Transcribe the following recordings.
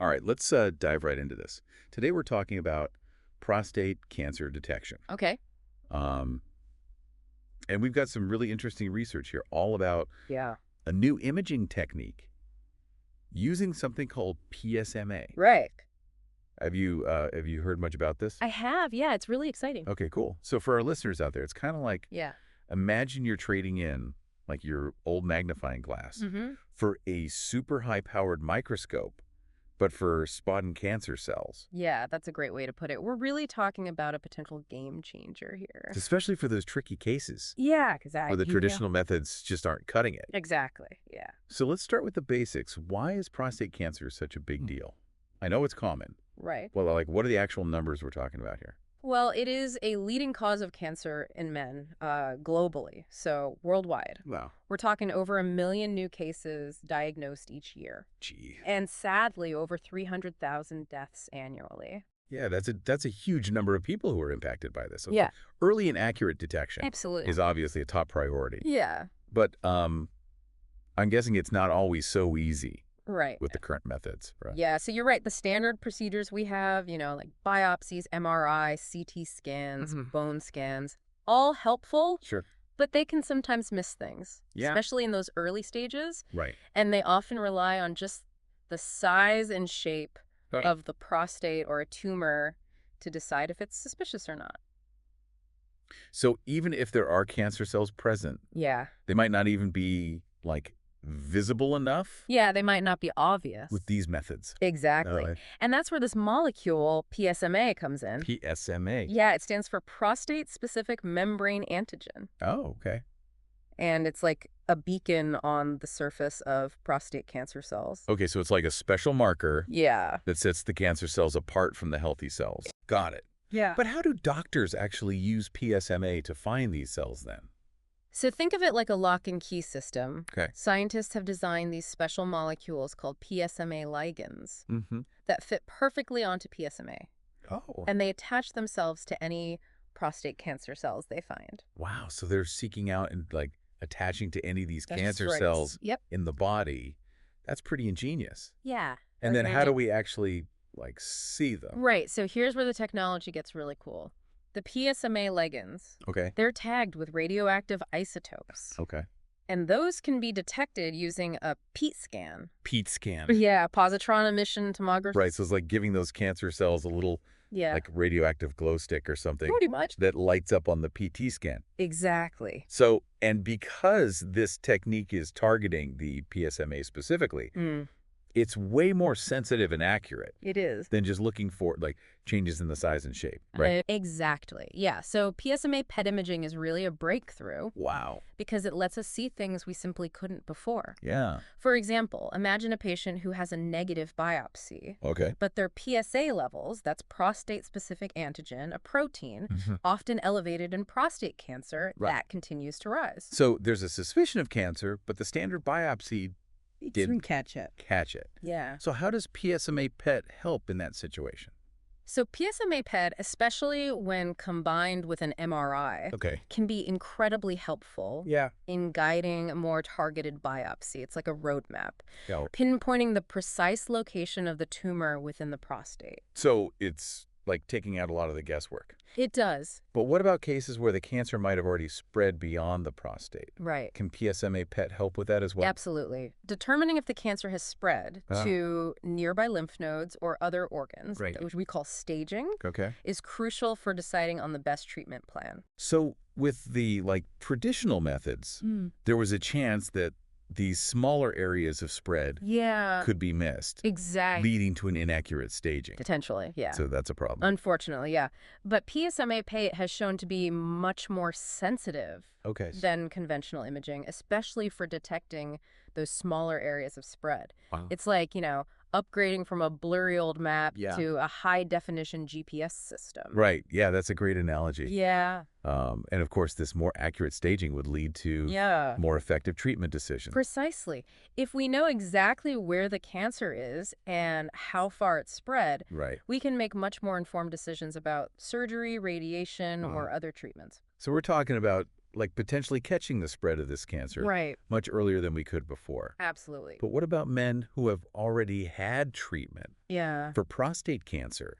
All right, let's dive right into this. Today we're talking about prostate cancer detection. Okay. Um, and we've got some really interesting research here all about Yeah. a new imaging technique using something called PSMA. Right. Have you heard much about this? I have. Yeah, it's really exciting. Okay, cool. So for our listeners out there, it's kind of like Yeah. imagine you're trading in like your old magnifying glass for a super high-powered microscope, but for spotting cancer cells. Yeah, that's a great way to put it. We're really talking about a potential game changer here. Especially for those tricky cases Yeah, because where the traditional methods just aren't cutting it. Exactly. Yeah. So let's start with the basics. Why is prostate cancer such a big deal? I know it's common. Right. Well, like, what are the actual numbers we're talking about here? Well, it is a leading cause of cancer in men globally, so worldwide. Wow. We're talking over 1 million new cases diagnosed each year. Gee. And sadly, over 300,000 deaths annually. Yeah, that's a huge number of people who are impacted by this. So Yeah. early and accurate detection Absolutely. is obviously a top priority. Yeah. But I'm guessing it's not always so easy Right. with the current methods, right? Yeah, so you're right. The standard procedures we have, like biopsies, MRI, CT scans, bone scans, all helpful, Sure. but they can sometimes miss things, Yeah. especially in those early stages. Right. And they often rely on just the size and shape Right. of the prostate or a tumor to decide if it's suspicious or not. So even if there are cancer cells present, Yeah. they might not even be, like, visible enough Yeah, they might not be obvious. with these methods. Exactly. No, And that's where this molecule, PSMA, comes in. PSMA. Yeah, it stands for prostate-specific membrane antigen. Oh, okay. And it's like a beacon on the surface of prostate cancer cells. Okay, so it's like a special marker Yeah. that sets the cancer cells apart from the healthy cells. Got it. Yeah. But how do doctors actually use PSMA to find these cells then? So think of it like a lock and key system. Okay. Scientists have designed these special molecules called PSMA ligands Mm-hmm. that fit perfectly onto PSMA. Oh. And they attach themselves to any prostate cancer cells they find. Wow, so they're seeking out and, like, attaching to any of these That's cancer right. cells Yep. in the body. That's pretty ingenious. Yeah. And then That's how do amazing. we actually, like, see them? Right. So here's where the technology gets really cool. The PSMA ligands, Okay. they're tagged with radioactive isotopes. Okay. And those can be detected using a PET scan. PET scan. Yeah, positron emission tomography. Right, so it's like giving those cancer cells a little, Yeah, like, radioactive glow stick or something pretty much. that lights up on the PT scan. Exactly. So, and because this technique is targeting the PSMA specifically, it's way more sensitive and accurate It is. than just looking for, like, changes in the size and shape, right? Exactly. Yeah. So PSMA-PET imaging is really a breakthrough Wow. because it lets us see things we simply couldn't before. Yeah. For example, imagine a patient who has a negative biopsy, Okay. but their PSA levels, that's prostate-specific antigen, a protein, often elevated in prostate cancer, Right. that continues to rise. So there's a suspicion of cancer, but the standard biopsy Didn't catch it. catch it. Yeah. So how does PSMA-PET help in that situation? So PSMA-PET, especially when combined with an MRI, Okay. can be incredibly helpful Yeah. in guiding a more targeted biopsy. It's like a roadmap, Yeah. pinpointing the precise location of the tumor within the prostate. So it's like taking out a lot of the guesswork. It does. But what about cases where the cancer might have already spread beyond the prostate? Right. Can PSMA-PET help with that as well? Absolutely. Determining if the cancer has spread to nearby lymph nodes or other organs, Right. which we call staging, Okay. is crucial for deciding on the best treatment plan. So with the, like, traditional methods, there was a chance that these smaller areas of spread Yeah. could be missed, Exactly. leading to an inaccurate staging. Potentially, yeah. So that's a problem. Unfortunately, yeah. But PSMA-PET has shown to be much more sensitive Okay. than conventional imaging, especially for detecting those smaller areas of spread. Wow. It's like, upgrading from a blurry old map Yeah. to a high-definition GPS system. Right. Yeah, that's a great analogy. Yeah. And of course, this more accurate staging would lead to Yeah. more effective treatment decisions. Precisely. If we know exactly where the cancer is and how far it's spread, Right. we can make much more informed decisions about surgery, radiation, or other treatments. So we're talking about, like potentially catching the spread of this cancer Right. much earlier than we could before. Absolutely. But what about men who have already had treatment Yeah. for prostate cancer?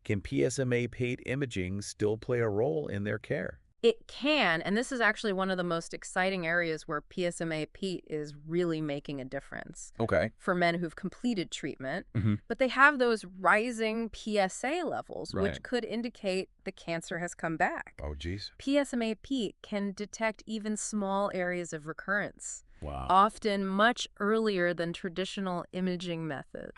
Can PSMA-PET imaging still play a role in their care? It can, and this is actually one of the most exciting areas where PSMA-PET is really making a difference Okay. for men who've completed treatment. Mm-hmm. But they have those rising PSA levels, Right. which could indicate the cancer has come back. Oh, geez. PSMA-PET can detect even small areas of recurrence, Wow. often much earlier than traditional imaging methods.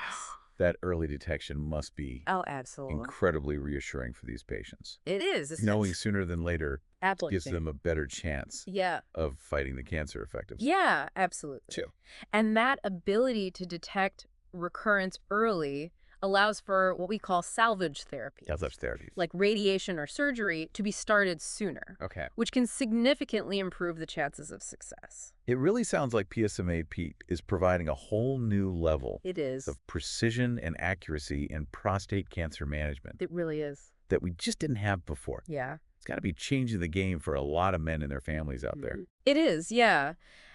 That early detection must be Oh, absolutely. incredibly reassuring for these patients. It is. Knowing sooner than later Absolutely. gives them a better chance Yeah. of fighting the cancer effectively. Yeah, absolutely. Too. And that ability to detect recurrence early allows for what we call salvage therapy, Salvage therapy. like radiation or surgery, to be started sooner, Okay. which can significantly improve the chances of success. It really sounds like PSMA-PET is providing a whole new level It is. of precision and accuracy in prostate cancer management It really is. that we just didn't have before. Yeah. It's got to be changing the game for a lot of men and their families out there. It is, yeah.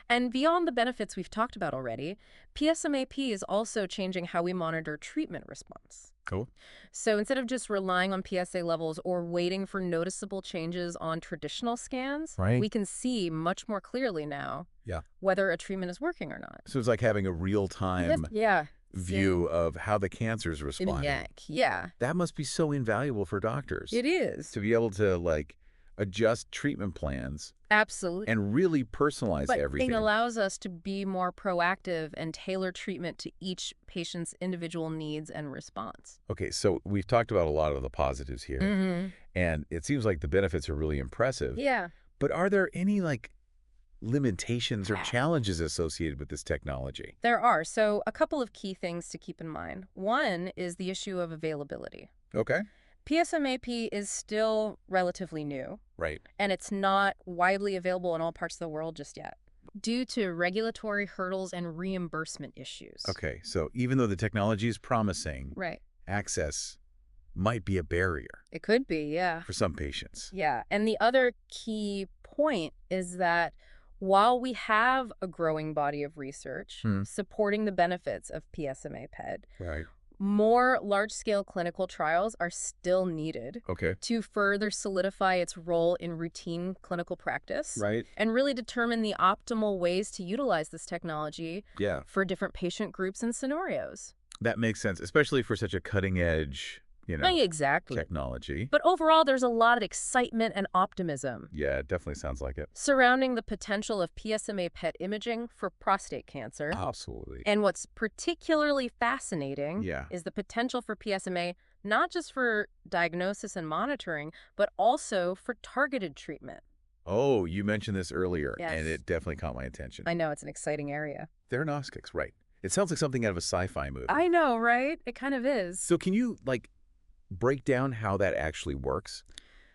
And beyond the benefits we've talked about already, PSMA-PET is also changing how we monitor treatment response. Cool. So instead of just relying on PSA levels or waiting for noticeable changes on traditional scans, Right. we can see much more clearly now Yeah. whether a treatment is working or not. So it's like having a real-time Yeah. view of how the cancer's responding. Yeah. That must be so invaluable for doctors It is. to be able to like adjust treatment plans Absolutely. and really personalize But everything. it allows us to be more proactive and tailor treatment to each patient's individual needs and response. Okay, so we've talked about a lot of the positives here, and it seems like the benefits are really impressive. Yeah. But are there any like limitations or challenges associated with this technology? There are. So a couple of key things to keep in mind. One is the issue of availability. Okay. PSMA-PET is still relatively new, Right. and it's not widely available in all parts of the world just yet, due to regulatory hurdles and reimbursement issues. Okay, so even though the technology is promising, Right. access might be a barrier It could be, yeah. for some patients. Yeah. And the other key point is that while we have a growing body of research supporting the benefits of PSMA-PET, Right. more large-scale clinical trials are still needed Okay. to further solidify its role in routine clinical practice Right. and really determine the optimal ways to utilize this technology Yeah. for different patient groups and scenarios. That makes sense, especially for such a cutting edge, Exactly. technology. But overall, there's a lot of excitement and optimism Yeah, it definitely sounds like it. surrounding the potential of PSMA-PET imaging for prostate cancer. Absolutely. And what's particularly fascinating Yeah. is the potential for PSMA not just for diagnosis and monitoring, but also for targeted treatment. Oh, you mentioned this earlier, Yes. and it definitely caught my attention. I know, it's an exciting area. Theranostics, right. It sounds like something out of a sci-fi movie. I know, right? It kind of is. So can you, break down how that actually works?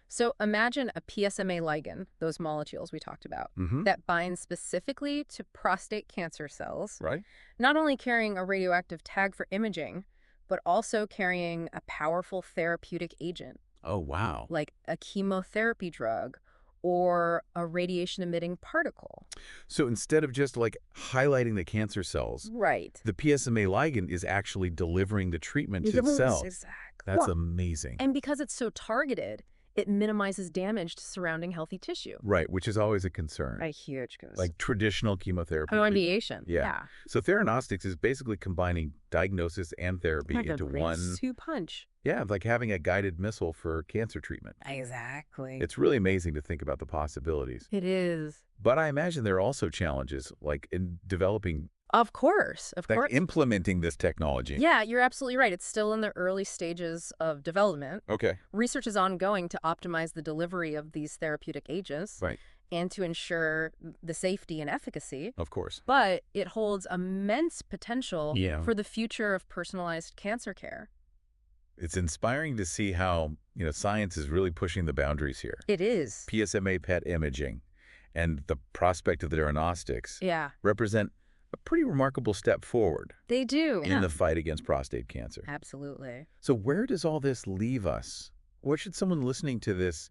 So imagine a PSMA ligand, those molecules we talked about, that bind specifically to prostate cancer cells, Right. not only carrying a radioactive tag for imaging, but also carrying a powerful therapeutic agent, Oh, wow. like a chemotherapy drug or a radiation-emitting particle. So instead of just, highlighting the cancer cells, Right. the PSMA ligand is actually delivering the treatment to the cells. Exactly. That's amazing. And because it's so targeted, it minimizes damage to surrounding healthy tissue. Right, which is always a concern. A huge concern. Like traditional chemotherapy. radiation. Yeah. So Theranostics is basically combining diagnosis and therapy Like into a great one. punch. Yeah, like having a guided missile for cancer treatment. Exactly. It's really amazing to think about the possibilities. It is. But I imagine there are also challenges, like in developing, Of course. implementing this technology. Yeah, you're absolutely right. It's still in the early stages of development. Okay. Research is ongoing to optimize the delivery of these therapeutic agents Right. and to ensure the safety and efficacy. Of course. But it holds immense potential Yeah. for the future of personalized cancer care. It's inspiring to see how, science is really pushing the boundaries here. It is. PSMA-PET imaging and the prospect of the Theranostics Yeah, represent a pretty remarkable step forward they do. in the fight against prostate cancer. Absolutely. So where does all this leave us? What should someone listening to this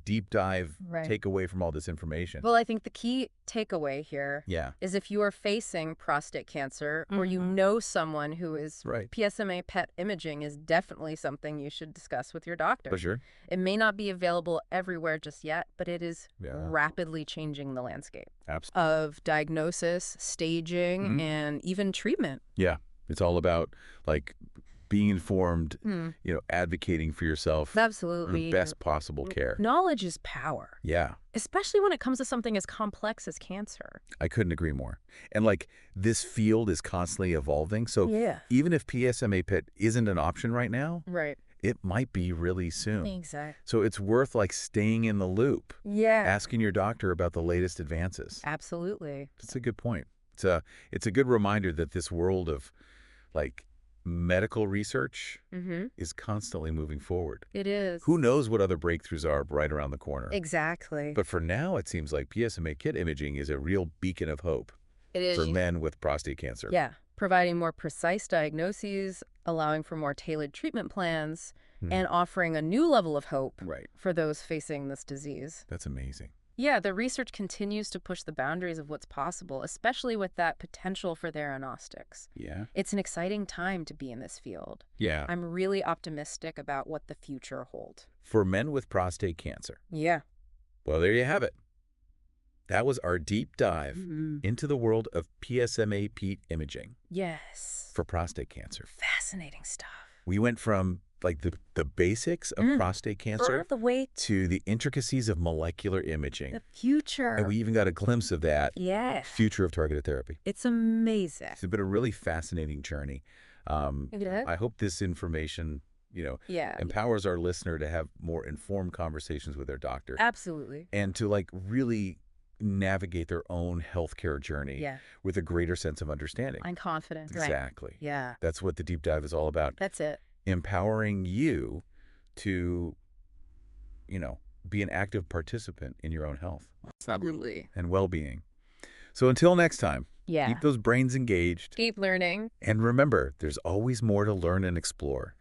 deep dive Right. takeaway from all this information. Well, I think the key takeaway here Yeah. is if you are facing prostate cancer or you know someone who is, Right. PSMA-PET imaging is definitely something you should discuss with your doctor. For sure. It may not be available everywhere just yet, but it is Yeah. rapidly changing the landscape Absolutely. of diagnosis, staging, and even treatment. Yeah. It's all about like being informed, advocating for yourself for Absolutely. the best possible care. Knowledge is power, Yeah. especially when it comes to something as complex as cancer. I couldn't agree more. And like this field is constantly evolving. So Yeah. even if PSMA-PET isn't an option right now, Right. it might be really soon. Exactly. So it's worth like staying in the loop, Yeah. asking your doctor about the latest advances. Absolutely. That's a good point. It's a good reminder that this world of like medical research is constantly moving forward. It is. Who knows what other breakthroughs are right around the corner? Exactly. But for now, it seems like PSMA-KIT imaging is a real beacon of hope It is. for men with prostate cancer. Yeah. Providing more precise diagnoses, allowing for more tailored treatment plans, and offering a new level of hope Right. for those facing this disease. That's amazing. Yeah, the research continues to push the boundaries of what's possible, especially with that potential for diagnostics. Yeah. It's an exciting time to be in this field. Yeah. I'm really optimistic about what the future holds. For men with prostate cancer. Yeah. Well, there you have it. That was our deep dive into the world of PSMA-PET imaging Yes. for prostate cancer. Fascinating stuff. We went from like the basics of prostate cancer The way to the intricacies of molecular imaging. the future. And we even got a glimpse of that Yes. future of targeted therapy. It's amazing. It's been a really fascinating journey. I hope this information, Yeah. empowers our listener to have more informed conversations with their doctor Absolutely. and to like really navigate their own healthcare journey Yeah. with a greater sense of understanding. I'm confident. Exactly. Yeah. That's what the deep dive is all about. That's it. Empowering you to, be an active participant in your own health Absolutely. and well-being. So until next time, Yeah. keep those brains engaged. Keep learning. And remember, there's always more to learn and explore.